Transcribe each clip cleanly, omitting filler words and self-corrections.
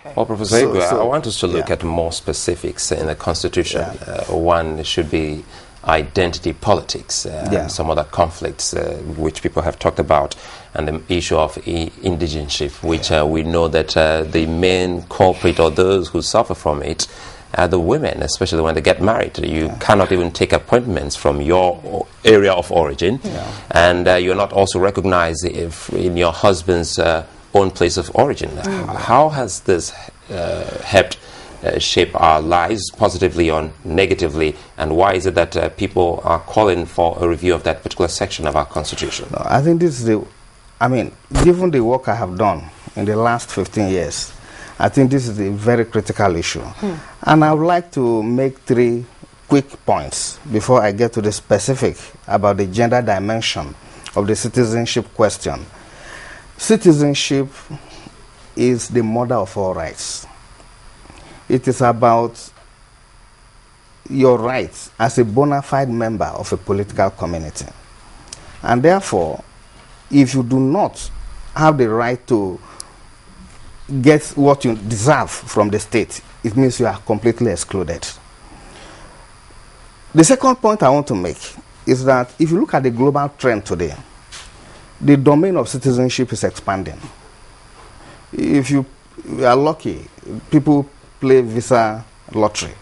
Well, Professor Egwu, I want us to look at more specifics in the Constitution. One should be identity politics, some other conflicts which people have talked about, and the issue of indigenship, which we know that the main culprit or those who suffer from it are the women, especially when they get married. You cannot even take appointments from your area of origin, and you're not also recognized if in your husband's own place of origin. How has this helped shape our lives positively or negatively, and why is it that people are calling for a review of that particular section of our Constitution? No, I think this is given the work I have done in the last 15 years, I think this is a very critical issue. And I would like to make 3 quick points before I get to the specific about the gender dimension of the citizenship question. Citizenship is the mother of all rights. It is about your rights as a bona fide member of a political community. And therefore, if you do not have the right to get what you deserve from the state, it means you are completely excluded. The second point I want to make is that if you look at the global trend today, the domain of citizenship is expanding. If you are lucky, people play visa lottery.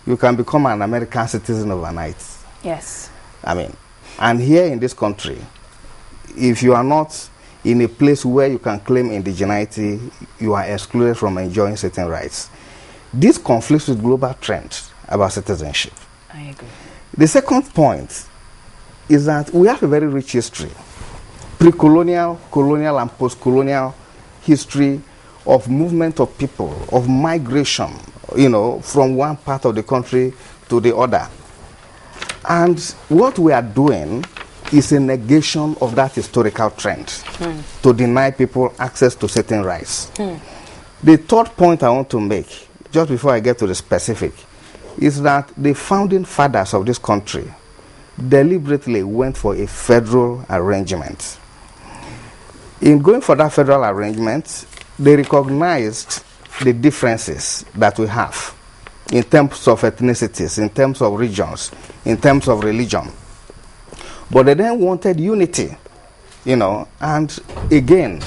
You can become an American citizen overnight. Yes. And here in this country, if you are not in a place where you can claim indigeneity, you are excluded from enjoying certain rights. This conflicts with global trends about citizenship. I agree. The second point is that we have a very rich history, pre-colonial, colonial, and post-colonial history of movement of people, of migration, from one part of the country to the other. And what we are doing is a negation of that historical trend to deny people access to certain rights. The third point I want to make, just before I get to the specific, is that the founding fathers of this country deliberately went for a federal arrangement. In going for that federal arrangement, they recognized the differences that we have in terms of ethnicities, in terms of regions, in terms of religion. But they then wanted unity, and again,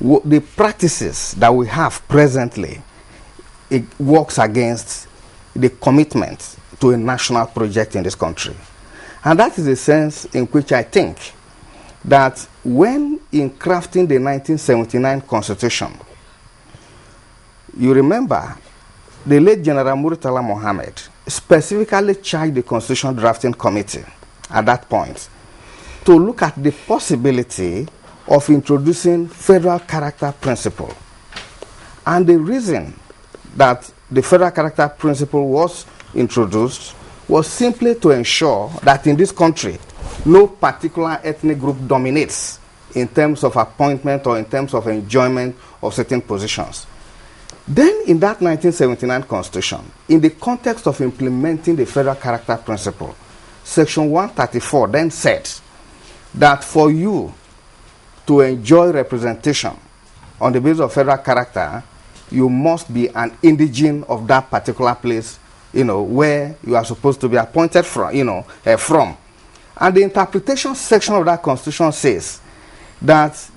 the practices that we have presently, it works against the commitment to a national project in this country. And that is the sense in which I think that when in crafting the 1979 Constitution, you remember the late General Murtala Mohammed specifically charged the Constitution Drafting Committee at that point to look at the possibility of introducing federal character principle. And the reason that the federal character principle was introduced was simply to ensure that in this country, no particular ethnic group dominates in terms of appointment or in terms of enjoyment of certain positions. Then in that 1979 Constitution, in the context of implementing the federal character principle, Section 134 then said that for you to enjoy representation on the basis of federal character, you must be an indigene of that particular place, where you are supposed to be appointed from, from. And the interpretation section of that Constitution says that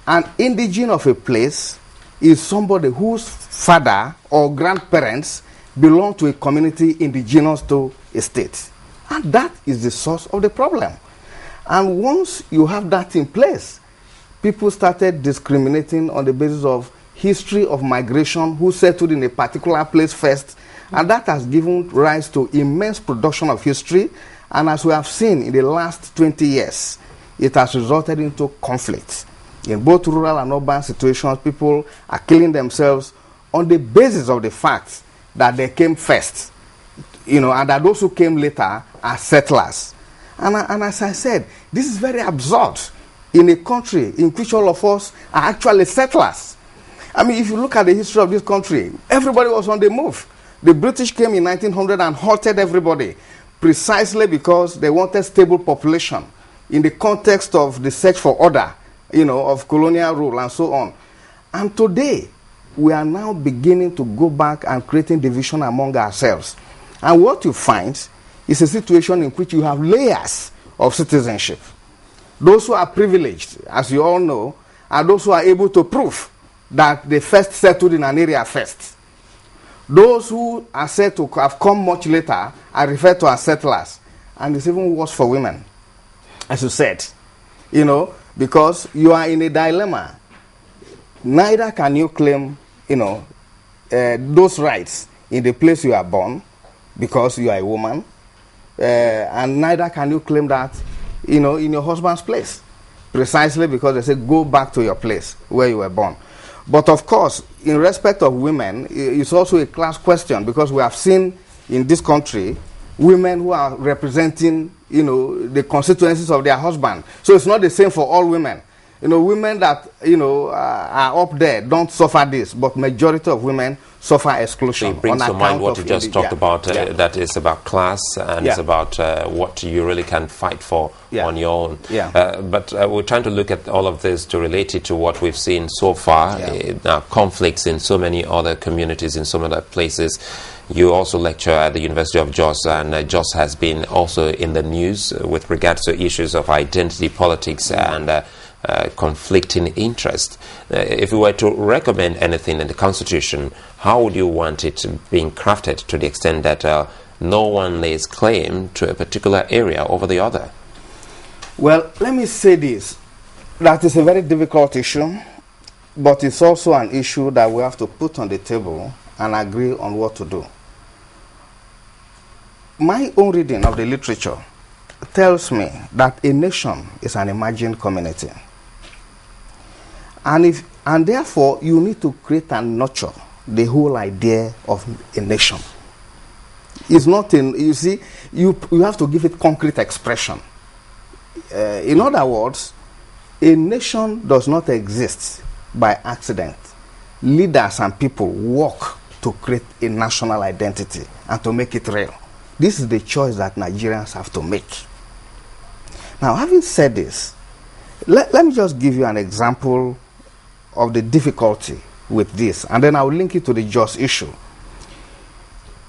an indigene of a place is somebody whose father or grandparents belong to a community indigenous to a state. And that is the source of the problem. And once you have that in place, people started discriminating on the basis of history of migration, who settled in a particular place first, and that has given rise to immense production of history. And as we have seen in the last 20 years, it has resulted into conflict. In both rural and urban situations, people are killing themselves on the basis of the fact that they came first, and that those who came later are settlers. And as I said, this is very absurd in a country in which all of us are actually settlers. If you look at the history of this country, everybody was on the move. The British came in 1900 and halted everybody precisely because they wanted stable population in the context of the search for order, of colonial rule and so on. And today, we are now beginning to go back and creating division among ourselves. And what you find is a situation in which you have layers of citizenship. Those who are privileged, as you all know, are those who are able to prove that they first settled in an area first. Those who are said to have come much later are referred to as settlers. And it's even worse for women, as you said, you know, because you are in a dilemma. Neither can you claim, you know, those rights in the place you are born because you are a woman, and neither can you claim that, you know, in your husband's place, precisely because they say go back to your place where you were born. But of course, in respect of women, it's also a class question, because we have seen in this country women who are representing, you know, the constituencies of their husband. So it's not the same for all women. You know, women that, you know, are up there don't suffer this, but majority of women suffer exclusion. So it brings to mind what you just talked about, that is about class, and it's about what you really can fight for on your own. But we're trying to look at all of this to relate it to what we've seen so far, conflicts in so many other communities, in so many other places. You also lecture at the University of Jos, and Jos has been also in the news with regards to issues of identity politics and conflicting interest. If you were to recommend anything in the Constitution, how would you want it being crafted to the extent that no one lays claim to a particular area over the other? Well, let me say this. That is a very difficult issue, but it's also an issue that we have to put on the table and agree on what to do. My own reading of the literature tells me that a nation is an emerging community. And therefore, you need to create and nurture the whole idea of a nation. It's not in, you see, you have to give it concrete expression. In other words, a nation does not exist by accident. Leaders and people work to create a national identity and to make it real. This is the choice that Nigerians have to make. Now, having said this, let me just give you an example of the difficulty with this, and then I'll link it to the Jos issue.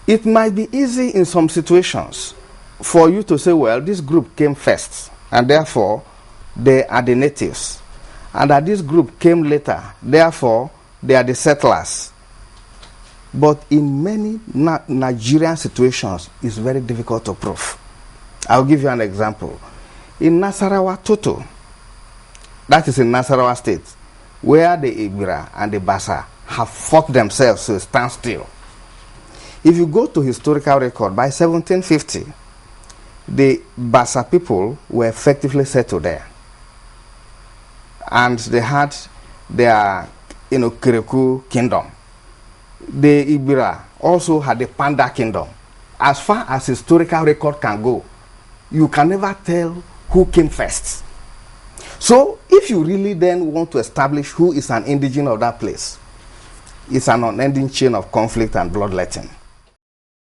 It might be easy in some situations for you to say, well, this group came first, and therefore they are the natives, and that this group came later, therefore they are the settlers. But in many Nigerian situations, it's very difficult to prove. I'll give you an example. In Nasarawa Toto, that is in Nasarawa State, where the Ibira and the Basa have fought themselves to a standstill. If you go to historical record, by 1750, the Basa people were effectively settled there. And they had their, you know, Kireku kingdom. The Ibira also had the Panda kingdom. As far as historical record can go, you can never tell who came first. So, if you really then want to establish who is an indigene of that place, it's an unending chain of conflict and bloodletting.